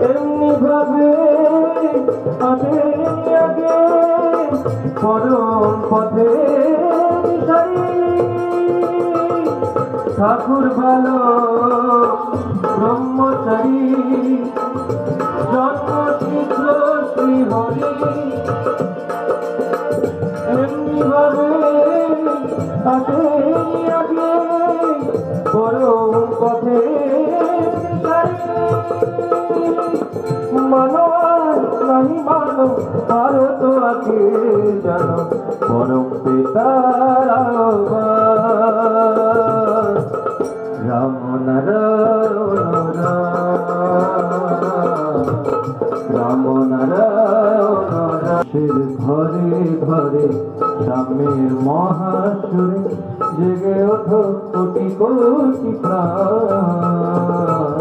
এমনি ভাবে আগে আগে পরম পথে ঠাকুর ভালো ব্রহ্মচারী জন্ম শীঘ্র শ্রী হরি এমনি ভাবে আগে আগে পরম পথে মানো নাহি মানো আরো তো আগে জানো পরম পিতার রাম নারায়ণ রাম নারায়ণ ঘরে ঘরে স্বামীর মহাসুরে জেগে ওঠো কোটি কোটি প্রাণ।